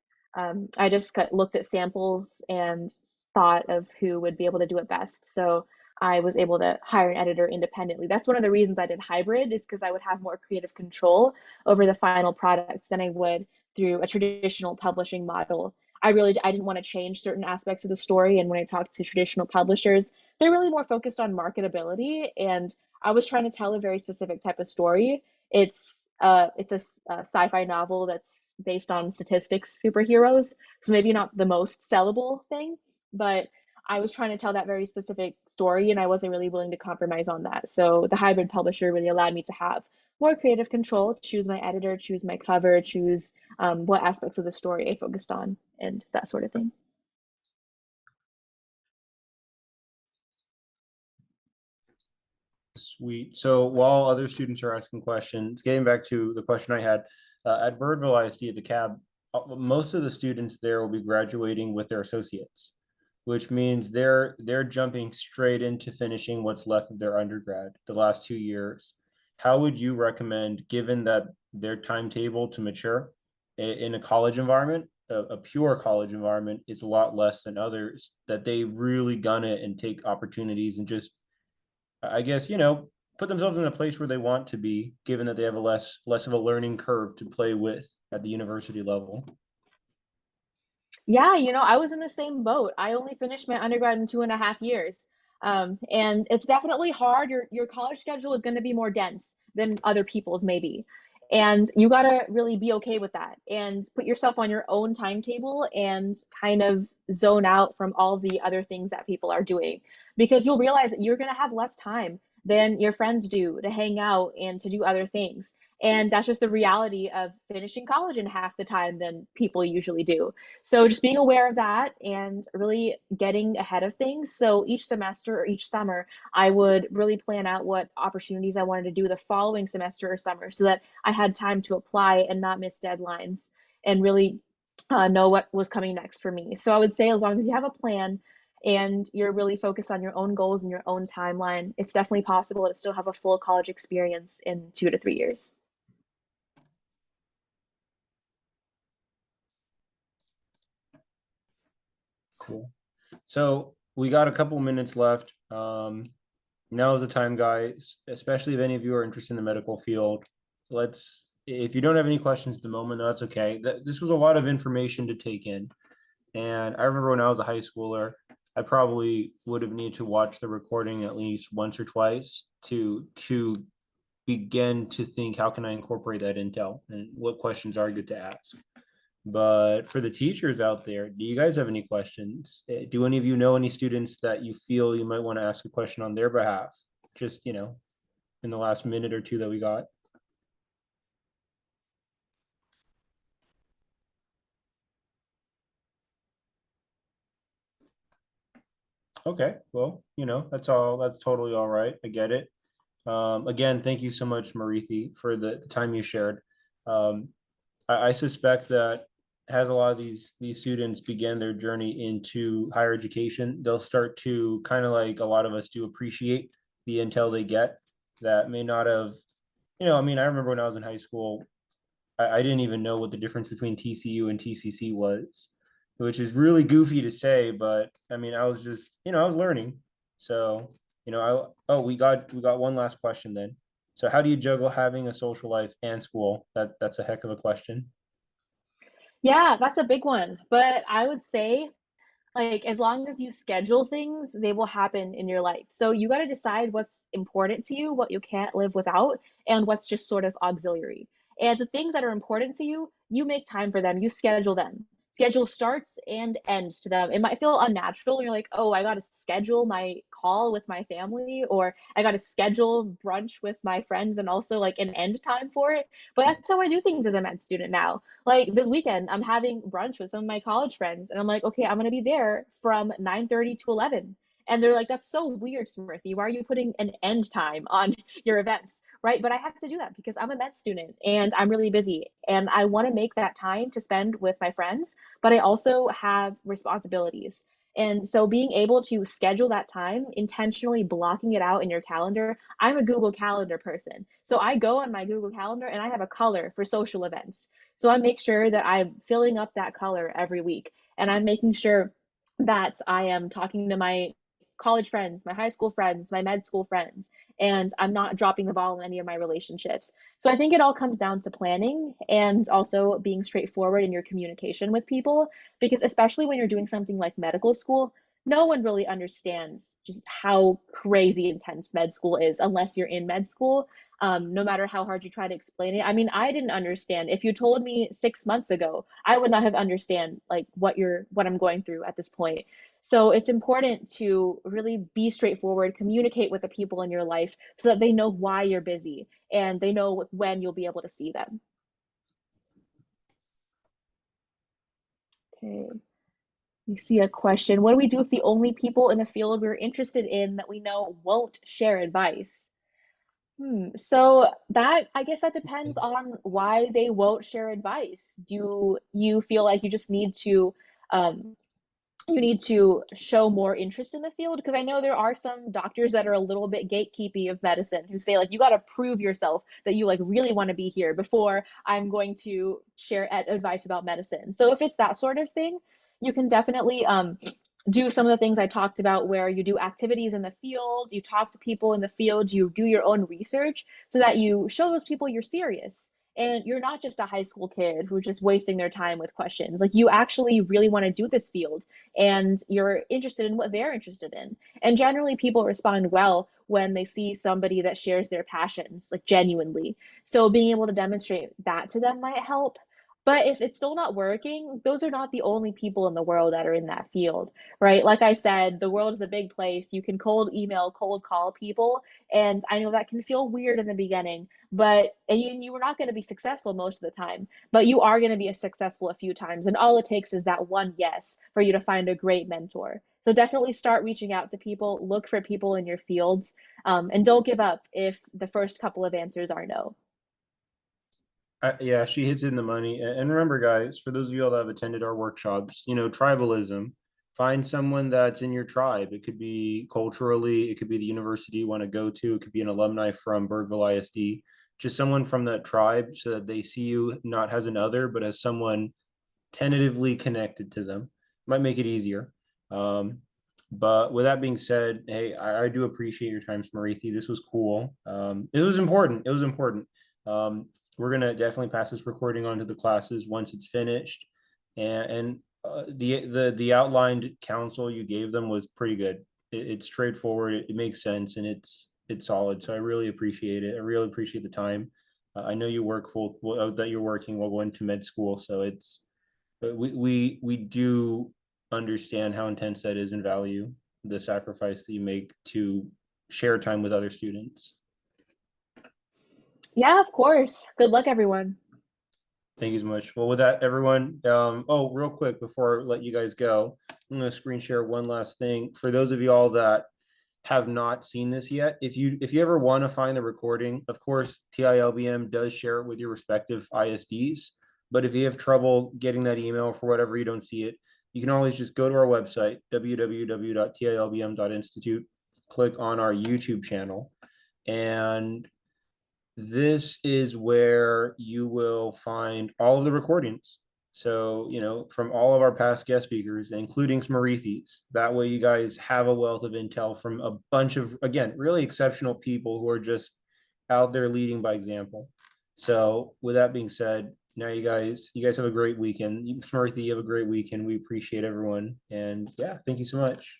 S2: I just looked at samples and thought of who would be able to do it best. So I was able to hire an editor independently. That's one of the reasons I did hybrid, is because I would have more creative control over the final products than I would through a traditional publishing model. I didn't want to change certain aspects of the story. And when I talked to traditional publishers, they're really more focused on marketability. And I was trying to tell a very specific type of story. It's a sci-fi novel that's based on statistics superheroes, so maybe not the most sellable thing, but I was trying to tell that very specific story, and I wasn't really willing to compromise on that. So the hybrid publisher really allowed me to have more creative control, choose my editor, choose my cover, choose what aspects of the story I focused on, and that sort of thing.
S1: Sweet. So while other students are asking questions, getting back to the question I had, at Birdville ISD at the CAB, most of the students there will be graduating with their associates, which means they're jumping straight into finishing what's left of their undergrad the last 2 years. How would you recommend, given that their timetable to mature in a college environment, a pure college environment, is a lot less than others, that they really gun it and take opportunities and just, I guess, put themselves in a place where they want to be, given that they have a less of a learning curve to play with at the university level?
S2: Yeah, I was in the same boat. I only finished my undergrad in 2.5 years. And it's definitely hard. Your college schedule is going to be more dense than other people's maybe. And you got to really be okay with that and put yourself on your own timetable and kind of zone out from all the other things that people are doing, because you'll realize that you're going to have less time than your friends do to hang out and to do other things. And that's just the reality of finishing college in half the time than people usually do. So just being aware of that and really getting ahead of things. So each semester or each summer, I would really plan out what opportunities I wanted to do the following semester or summer so that I had time to apply and not miss deadlines and really know what was coming next for me. So I would say as long as you have a plan and you're really focused on your own goals and your own timeline, it's definitely possible to still have a full college experience in 2 to 3 years.
S1: Cool. So we got a couple minutes left. Now is the time, guys, especially if any of you are interested in the medical field. If you don't have any questions at the moment, that's okay. This was a lot of information to take in. And I remember when I was a high schooler, I probably would have needed to watch the recording at least once or twice to begin to think, how can I incorporate that intel and what questions are good to ask? But for the teachers out there, do you guys have any questions? Do any of you know any students that you feel you might want to ask a question on their behalf? Just, in the last minute or two that we got. Okay, well, that's totally all right. I get it. Again, thank you so much, Smrithi, for the time you shared. Um, I suspect that as a lot of these students begin their journey into higher education, they'll start to kind of like a lot of us do appreciate the intel they get that may not have, I mean, I remember when I was in high school, I didn't even know what the difference between TCU and TCC was, which is really goofy to say, but I mean, I was just, I was learning. So, we got one last question then. So how do you juggle having a social life and school? That's a heck of a question.
S2: Yeah, that's a big one. But I would say, like, as long as you schedule things, they will happen in your life. So you got to decide what's important to you, what you can't live without, and what's just sort of auxiliary. And the things that are important to you, you make time for them, you schedule them. Schedule starts and ends to them. It might feel unnatural. You're like, oh, I got to schedule my call with my family, or I got to schedule brunch with my friends and also like an end time for it. But that's how I do things as a med student now. Like this weekend, I'm having brunch with some of my college friends, and I'm like, okay, I'm gonna be there from 9:30 to 11. And they're like, that's so weird, Smrithi. Why are you putting an end time on your events? Right. But I have to do that because I'm a med student and I'm really busy. And I want to make that time to spend with my friends, but I also have responsibilities. And so being able to schedule that time, intentionally blocking it out in your calendar. I'm a Google Calendar person. So I go on my Google Calendar and I have a color for social events. So I make sure that I'm filling up that color every week. And I'm making sure that I am talking to my college friends, my high school friends, my med school friends, and I'm not dropping the ball in any of my relationships. So I think it all comes down to planning and also being straightforward in your communication with people, because especially when you're doing something like medical school, no one really understands just how crazy intense med school is unless you're in med school, no matter how hard you try to explain it. I mean, I didn't understand. If you told me 6 months ago, I would not have understand like what I'm going through at this point. So it's important to really be straightforward, communicate with the people in your life so that they know why you're busy and they know when you'll be able to see them. Okay, we see a question. What do we do if the only people in the field we're interested in that we know won't share advice? So that I guess that depends on why they won't share advice. Do you feel like um, you need to show more interest in the field? Because I know there are some doctors that are a little bit gatekeepy of medicine who say like you got to prove yourself that you like really want to be here before I'm going to share advice about medicine. So if it's that sort of thing, you can definitely do some of the things I talked about where you do activities in the field, you talk to people in the field, you do your own research so that you show those people you're serious. And you're not just a high school kid who's just wasting their time with questions. Like you actually really want to do this field and you're interested in what they're interested in. And generally, people respond well when they see somebody that shares their passions, like genuinely. So being able to demonstrate that to them might help. But if it's still not working, those are not the only people in the world that are in that field, right? Like I said, the world is a big place. You can cold email, cold call people. And I know that can feel weird in the beginning, but and you are not going to be successful most of the time, but you are going to be successful a few times. And all it takes is that one yes for you to find a great mentor. So definitely start reaching out to people, look for people in your fields, and don't give up if the first couple of answers are no.
S1: Yeah, she hits it in the money. And remember, guys, for those of you all that have attended our workshops, tribalism, find someone that's in your tribe. It could be culturally, it could be the university you want to go to, it could be an alumni from Birdville ISD, just someone from that tribe so that they see you not as an other, but as someone tentatively connected to them. Might make it easier. Um, but with that being said, hey, I do appreciate your time, Smrithi. This was cool. It was important. It was important. Um, we're gonna definitely pass this recording on to the classes once it's finished, and the outlined counsel you gave them was pretty good. It's straightforward. It makes sense, and it's solid. So I really appreciate it. I really appreciate the time. I know you work full that you're working while going to med school, so but we do understand how intense that is and value the sacrifice that you make to share time with other students.
S2: Yeah, of course. Good luck, everyone.
S1: Thank you so much. Well, with that, everyone, oh, real quick before I let you guys go, I'm going to screen share one last thing. For those of y'all that have not seen this yet, if you ever want to find the recording, of course, TILBM does share it with your respective ISDs. But if you have trouble getting that email for whatever you don't see it, you can always just go to our website, www.tilbm.institute, click on our YouTube channel, and this is where you will find all of the recordings. So, from all of our past guest speakers, including Smrithi's. That way you guys have a wealth of intel from a bunch of, again, really exceptional people who are just out there leading by example. So with that being said, now you guys have a great weekend. Smrithi, you have a great weekend. We appreciate everyone. And yeah, thank you so much.